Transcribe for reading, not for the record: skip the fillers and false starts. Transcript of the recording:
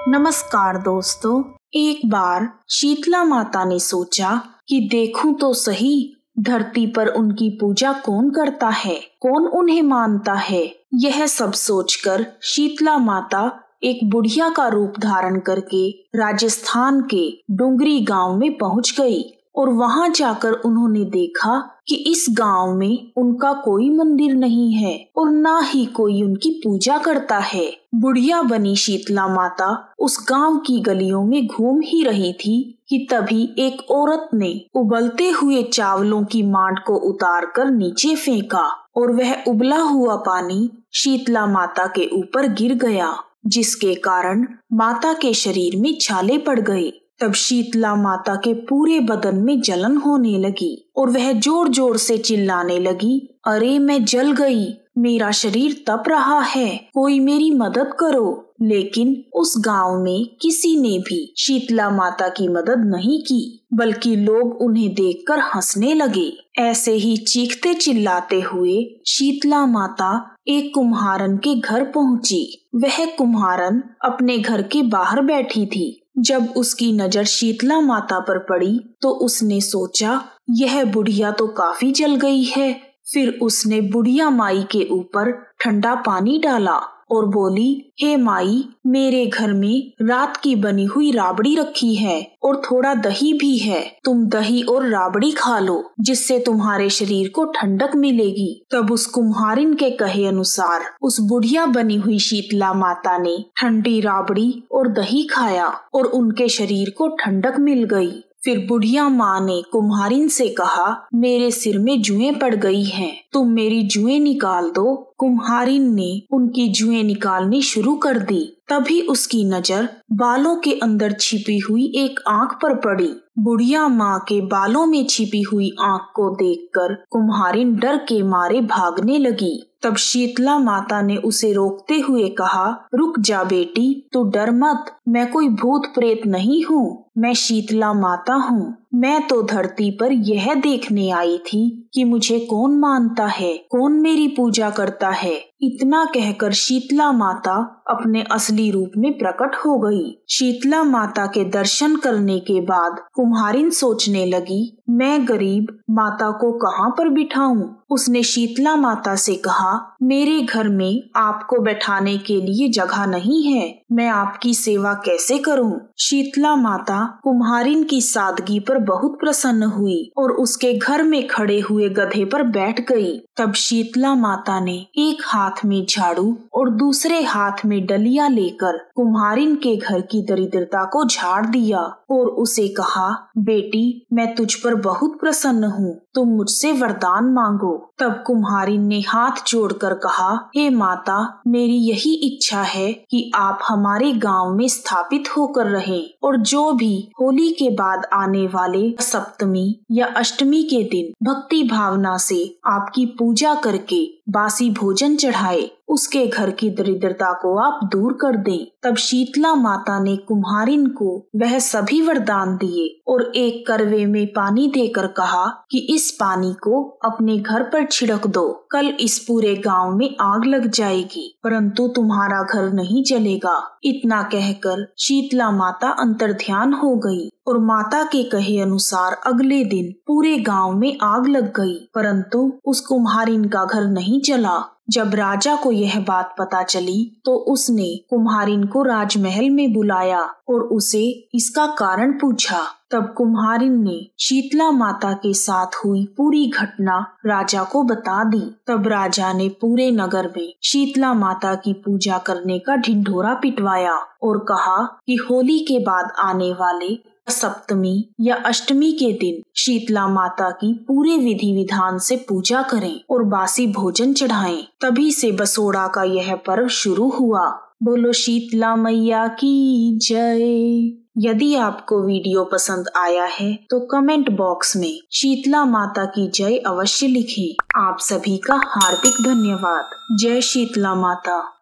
नमस्कार दोस्तों। एक बार शीतला माता ने सोचा कि देखूं तो सही धरती पर उनकी पूजा कौन करता है, कौन उन्हें मानता है। यह सब सोचकर शीतला माता एक बुढ़िया का रूप धारण करके राजस्थान के डुंगरी गांव में पहुंच गई और वहां जाकर उन्होंने देखा कि इस गांव में उनका कोई मंदिर नहीं है और ना ही कोई उनकी पूजा करता है। बुढ़िया बनी शीतला माता उस गांव की गलियों में घूम ही रही थी कि तभी एक औरत ने उबलते हुए चावलों की मांड को उतारकर नीचे फेंका और वह उबला हुआ पानी शीतला माता के ऊपर गिर गया, जिसके कारण माता के शरीर में छाले पड़ गए। तब शीतला माता के पूरे बदन में जलन होने लगी और वह जोर जोर से चिल्लाने लगी, अरे मैं जल गई, मेरा शरीर तप रहा है, कोई मेरी मदद करो। लेकिन उस गांव में किसी ने भी शीतला माता की मदद नहीं की, बल्कि लोग उन्हें देखकर हंसने लगे। ऐसे ही चीखते चिल्लाते हुए शीतला माता एक कुम्हारन के घर पहुंची। वह कुम्हारन अपने घर के बाहर बैठी थी। जब उसकी नजर शीतला माता पर पड़ी तो उसने सोचा, यह बुढ़िया तो काफी जल गई है। फिर उसने बुढ़िया माई के ऊपर ठंडा पानी डाला और बोली, हे माई, मेरे घर में रात की बनी हुई राबड़ी रखी है और थोड़ा दही भी है, तुम दही और राबड़ी खा लो, जिससे तुम्हारे शरीर को ठंडक मिलेगी। तब उस कुम्हारिन के कहे अनुसार उस बुढ़िया बनी हुई शीतला माता ने ठंडी राबड़ी और दही खाया और उनके शरीर को ठंडक मिल गई। फिर बुढ़िया माँ ने कुम्हारिन से कहा, मेरे सिर में जुएं पड़ गई हैं, तुम मेरी जुएं निकाल दो। कुम्हारिन ने उनकी जुएं निकालनी शुरू कर दी। तभी उसकी नजर बालों के अंदर छिपी हुई एक आंख पर पड़ी। बुढ़िया माँ के बालों में छिपी हुई आंख को देखकर कुम्हारिन डर के मारे भागने लगी। तब शीतला माता ने उसे रोकते हुए कहा, रुक जा बेटी, तू डर मत, मैं कोई भूत प्रेत नहीं हूँ, मैं शीतला माता हूँ। मैं तो धरती पर यह देखने आई थी कि मुझे कौन मानता है, कौन मेरी पूजा करता है। इतना कहकर शीतला माता अपने असली रूप में प्रकट हो गई। शीतला माता के दर्शन करने के बाद कुम्हारिन सोचने लगी, मैं गरीब माता को कहाँ पर बिठाऊं। उसने शीतला माता से कहा, मेरे घर में आपको बैठाने के लिए जगह नहीं है, मैं आपकी सेवा कैसे करूं। शीतला माता कुम्हारिन की सादगी पर बहुत प्रसन्न हुई और उसके घर में खड़े हुए गधे पर बैठ गई। तब शीतला माता ने एक हाथ में झाड़ू और दूसरे हाथ में डलिया लेकर कुम्हारिन के घर की दरिद्रता को झाड़ दिया और उसे कहा, बेटी, मैं तुझ पर बहुत प्रसन्न हूँ, तुम मुझसे वरदान मांगो। तब कुम्हारिन ने हाथ जोड़कर कहा, हे माता, मेरी यही इच्छा है कि आप हमारे गांव में स्थापित होकर रहें और जो भी होली के बाद आने वाले सप्तमी या अष्टमी के दिन भक्ति भावना से आपकी पूजा करके बासी भोजन चढ़ाए, उसके घर की दरिद्रता को आप दूर कर दें। तब शीतला माता ने कुम्हारिन को वह सभी वरदान दिए और एक करवे में पानी देकर कहा कि इस पानी को अपने घर पर छिड़क दो, कल इस पूरे गांव में आग लग जाएगी, परंतु तुम्हारा घर नहीं जलेगा। इतना कहकर शीतला माता अंतर्ध्यान हो गई और माता के कहे अनुसार अगले दिन पूरे गांव में आग लग गई, परंतु उस कुम्हारिन का घर नहीं जला। जब राजा को यह बात पता चली तो उसने कुम्हारिन को राजमहल में बुलाया और उसे इसका कारण पूछा। तब कुम्हारिन ने शीतला माता के साथ हुई पूरी घटना राजा को बता दी। तब राजा ने पूरे नगर में शीतला माता की पूजा करने का ढिंढोरा पिटवाया और कहा कि होली के बाद आने वाले सप्तमी या अष्टमी के दिन शीतला माता की पूरे विधि विधान से पूजा करें और बासी भोजन चढ़ाएं। तभी से बसोड़ा का यह पर्व शुरू हुआ। बोलो शीतला मैया की जय। यदि आपको वीडियो पसंद आया है तो कमेंट बॉक्स में शीतला माता की जय अवश्य लिखें। आप सभी का हार्दिक धन्यवाद। जय शीतला माता।